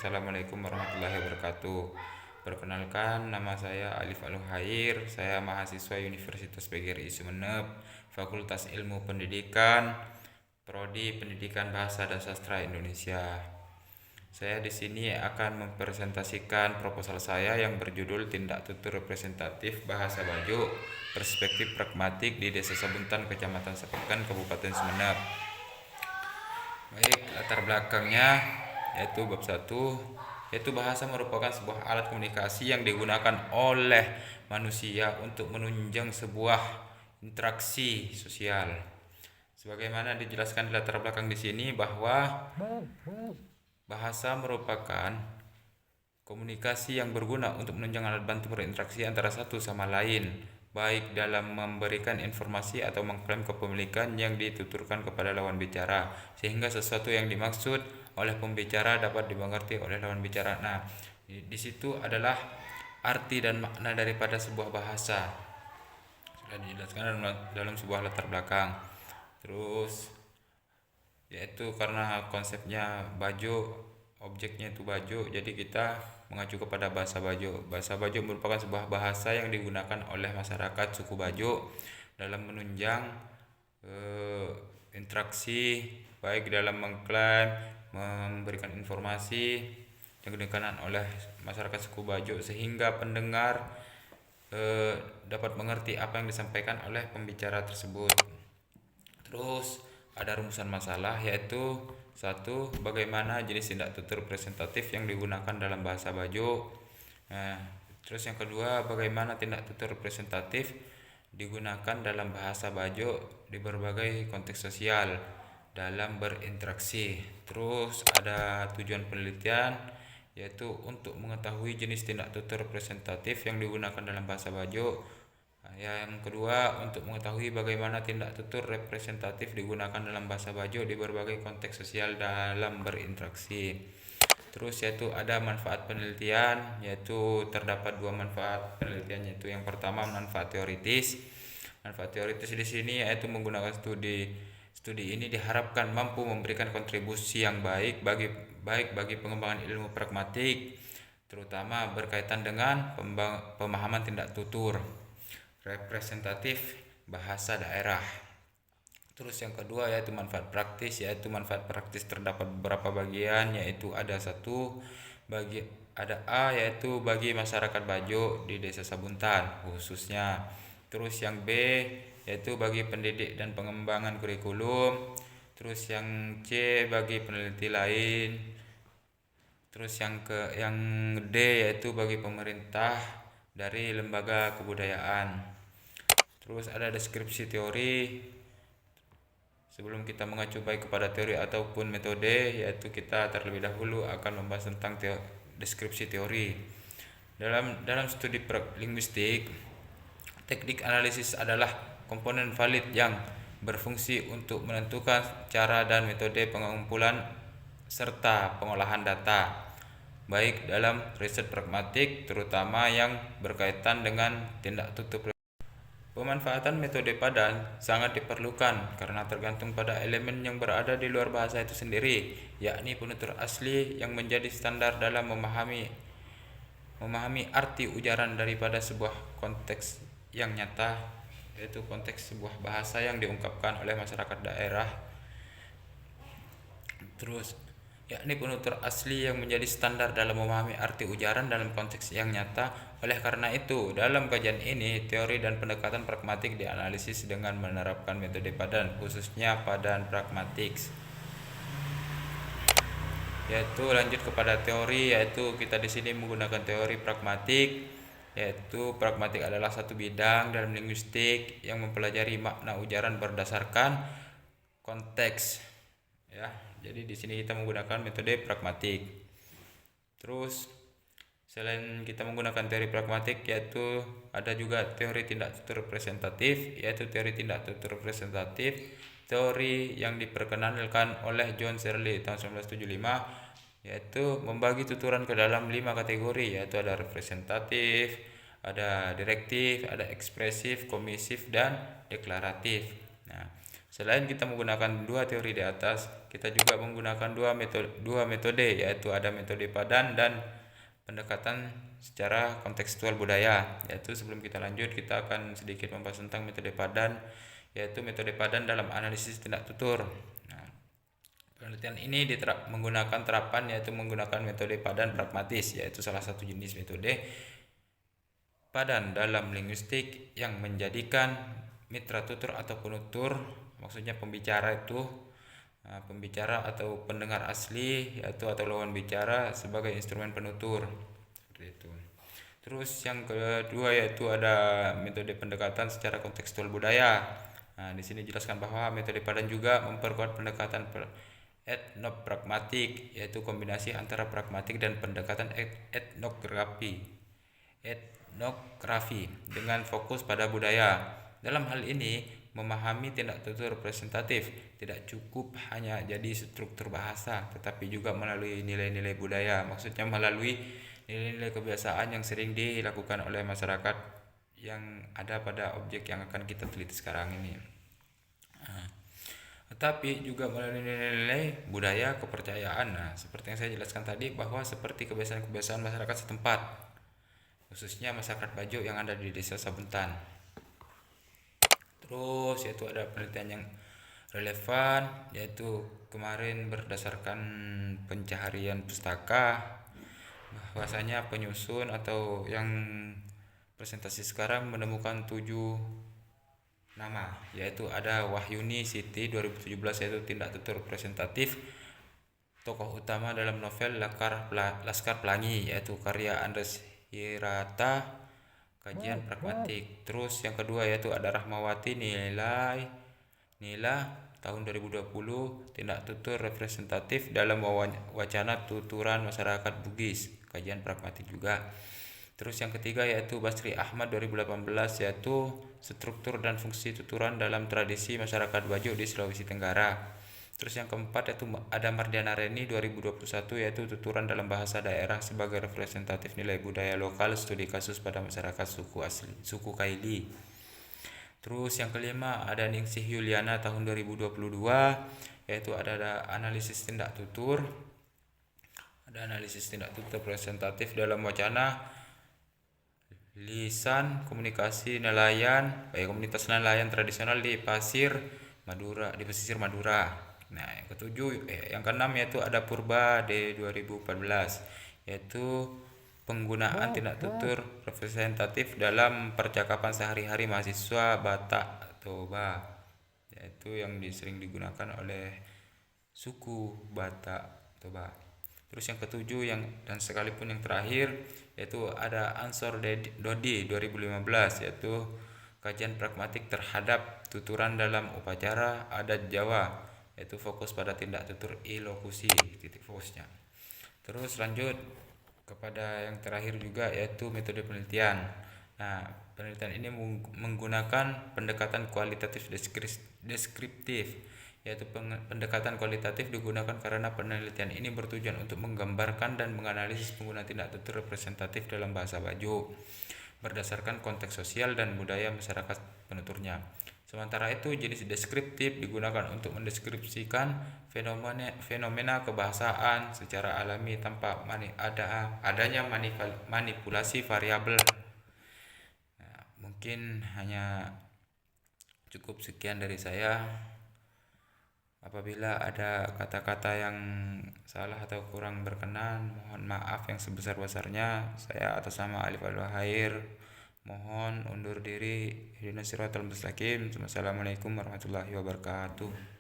Assalamualaikum warahmatullahi wabarakatuh. Perkenalkan, nama saya Alif Al-Hair. Saya mahasiswa Universitas PGRI Sumeneb, Fakultas Ilmu Pendidikan, Prodi Pendidikan Bahasa dan Sastra Indonesia. Saya di sini akan mempresentasikan proposal saya yang berjudul Tindak Tutur Representatif Bahasa Bajo, Perspektif Pragmatik di Desa Sabuntan, Kecamatan Sepekan, Kabupaten Sumeneb. Baik, latar belakangnya yaitu bab 1, yaitu bahasa merupakan sebuah alat komunikasi yang digunakan oleh manusia untuk menunjang sebuah interaksi sosial. Sebagaimana dijelaskan di latar belakang di sini bahwa bahasa merupakan komunikasi yang berguna untuk menunjang alat bantu berinteraksi antara satu sama lain, baik dalam memberikan informasi atau mengklaim kepemilikan yang dituturkan kepada lawan bicara, sehingga sesuatu yang dimaksud oleh pembicara dapat dimengerti oleh lawan bicara. Nah, di situ adalah arti dan makna daripada sebuah bahasa. Sudah dijelaskan dalam sebuah latar belakang. Terus yaitu karena konsepnya Bajo, objeknya itu Bajo, jadi kita mengacu kepada bahasa Bajo. Bahasa Bajo merupakan sebuah bahasa yang digunakan oleh masyarakat suku Bajo dalam menunjang interaksi, baik dalam mengklaim, memberikan informasi yang digunakan oleh masyarakat suku Bajo, sehingga pendengar dapat mengerti apa yang disampaikan oleh pembicara tersebut. Terus ada rumusan masalah, yaitu 1. Bagaimana jenis tindak tutur representatif yang digunakan dalam bahasa Bajo. Terus yang kedua, bagaimana tindak tutur representatif digunakan dalam bahasa Bajo di berbagai konteks sosial dalam berinteraksi. Terus ada tujuan penelitian, yaitu untuk mengetahui jenis tindak tutur representatif yang digunakan dalam bahasa Bajo. Yang kedua, untuk mengetahui bagaimana tindak tutur representatif digunakan dalam bahasa Bajo di berbagai konteks sosial dalam berinteraksi. Terus yaitu ada manfaat penelitian, yaitu terdapat 2 manfaat penelitian, yaitu yang pertama manfaat teoritis. Manfaat teoritis di sini yaitu menggunakan studi ini diharapkan mampu memberikan kontribusi yang baik bagi pengembangan ilmu pragmatik, terutama berkaitan dengan pemahaman tindak tutur representatif bahasa daerah. Terus yang kedua yaitu manfaat praktis, yaitu manfaat praktis terdapat beberapa bagian, yaitu ada A, yaitu bagi masyarakat Bajo di Desa Sabuntan khususnya. Terus yang B yaitu bagi pendidik dan pengembangan kurikulum. Terus yang C bagi peneliti lain. Terus yang D yaitu bagi pemerintah dari lembaga kebudayaan. Terus ada deskripsi teori. Sebelum kita mengacu baik kepada teori ataupun metode, yaitu kita terlebih dahulu akan membahas tentang deskripsi teori. Dalam studi linguistik, teknik analisis adalah komponen valid yang berfungsi untuk menentukan cara dan metode pengumpulan serta pengolahan data, baik dalam riset pragmatik, terutama yang berkaitan dengan tindak tutur. Pemanfaatan metode padan sangat diperlukan karena tergantung pada elemen yang berada di luar bahasa itu sendiri, yakni penutur asli yang menjadi standar dalam memahami arti ujaran daripada sebuah konteks yang nyata, yaitu konteks sebuah bahasa yang diungkapkan oleh masyarakat daerah. Terus yakni penutur asli yang menjadi standar dalam memahami arti ujaran dalam konteks yang nyata. Oleh karena itu, dalam kajian ini, teori dan pendekatan pragmatik dianalisis dengan menerapkan metode padan, khususnya padan pragmatik. Yaitu lanjut kepada teori, yaitu kita di sini menggunakan teori pragmatik, yaitu pragmatik adalah satu bidang dalam linguistik yang mempelajari makna ujaran berdasarkan konteks. Ya, jadi di sini kita menggunakan metode pragmatik. Terus selain kita menggunakan teori pragmatik, yaitu ada juga teori tindak tutur representatif, yaitu teori tindak tutur representatif, teori yang diperkenalkan oleh John Searle tahun 1975, yaitu membagi tuturan ke dalam 5 kategori, yaitu ada representatif, ada direktif, ada ekspresif, komisif, dan deklaratif. Nah, Selain kita menggunakan dua teori di atas, kita juga menggunakan dua metode, yaitu ada metode padan dan pendekatan secara kontekstual budaya. Yaitu sebelum kita lanjut, kita akan sedikit membahas tentang metode padan, yaitu metode padan dalam analisis tindak tutur. Nah, penelitian ini menggunakan terapan, yaitu menggunakan metode padan pragmatis, yaitu salah satu jenis metode padan dalam linguistik yang menjadikan mitra tutur atau penutur, maksudnya pembicara itu pembicara atau pendengar asli atau lawan bicara sebagai instrumen penutur, seperti itu. Terus yang kedua yaitu ada metode pendekatan secara kontekstual budaya. Nah, di sini jelaskan bahwa metode padan juga memperkuat pendekatan etnopragmatik, yaitu kombinasi antara pragmatik dan pendekatan etnografi dengan fokus pada budaya. Dalam hal ini, memahami tindak tutur representatif tidak cukup hanya jadi struktur bahasa, tetapi juga melalui nilai-nilai budaya, maksudnya melalui nilai-nilai kebiasaan yang sering dilakukan oleh masyarakat yang ada pada objek yang akan kita teliti sekarang ini. Tetapi juga melalui nilai-nilai budaya kepercayaan. Nah, seperti yang saya jelaskan tadi, bahwa seperti kebiasaan-kebiasaan masyarakat setempat, khususnya masyarakat Bajo yang ada di desa Sabuntan. Terus yaitu ada penelitian yang relevan, yaitu kemarin berdasarkan pencaharian pustaka, bahwasanya penyusun atau yang presentasi sekarang menemukan 7 nama, yaitu ada Wahyuni Siti 2017, yaitu tindak tutur representatif tokoh utama dalam novel Laskar Pelangi, yaitu karya Andres Hirata, kajian pragmatik. Terus yang kedua yaitu ada Rahmawati Nila tahun 2020, tindak tutur representatif dalam wacana tuturan masyarakat Bugis, kajian pragmatik juga. Terus yang ketiga yaitu Basri Ahmad 2018, yaitu struktur dan fungsi tuturan dalam tradisi masyarakat Bajo di Sulawesi Tenggara. Terus yang keempat yaitu ada Mardiana Reni 2021, yaitu tuturan dalam bahasa daerah sebagai representatif nilai budaya lokal, studi kasus pada masyarakat suku Kaili. Terus yang kelima ada Ningsih Yuliana tahun 2022, yaitu ada analisis tindak tutur. Ada analisis tindak tutur representatif dalam wacana lisan komunikasi nelayan, komunitas nelayan tradisional di pesisir Madura. Nah, yang keenam yaitu ada Purba di 2014, yaitu penggunaan tindak tutur representatif dalam percakapan sehari-hari mahasiswa Batak Toba, yaitu yang sering digunakan oleh suku Batak Toba. Terus yang ketujuh dan sekalipun yang terakhir yaitu ada Ansor Dodi 2015, yaitu kajian pragmatik terhadap tuturan dalam upacara adat Jawa, yaitu fokus pada tindak tutur ilokusi, titik fokusnya. Terus lanjut kepada yang terakhir juga yaitu metode penelitian. Nah, penelitian ini menggunakan pendekatan kualitatif deskriptif, yaitu pendekatan kualitatif digunakan karena penelitian ini bertujuan untuk menggambarkan dan menganalisis penggunaan tindak tutur representatif dalam bahasa Bajo berdasarkan konteks sosial dan budaya masyarakat penuturnya. Sementara itu, jenis deskriptif digunakan untuk mendeskripsikan fenomena kebahasaan secara alami tanpa adanya manipulasi variabel. Nah, mungkin hanya cukup sekian dari saya. Apabila ada kata-kata yang salah atau kurang berkenan, mohon maaf yang sebesar-besarnya. Saya atas nama Alif Al-Wahair mohon undur diri. Ihdinas siratal mustaqim. Wassalamualaikum warahmatullahi wabarakatuh.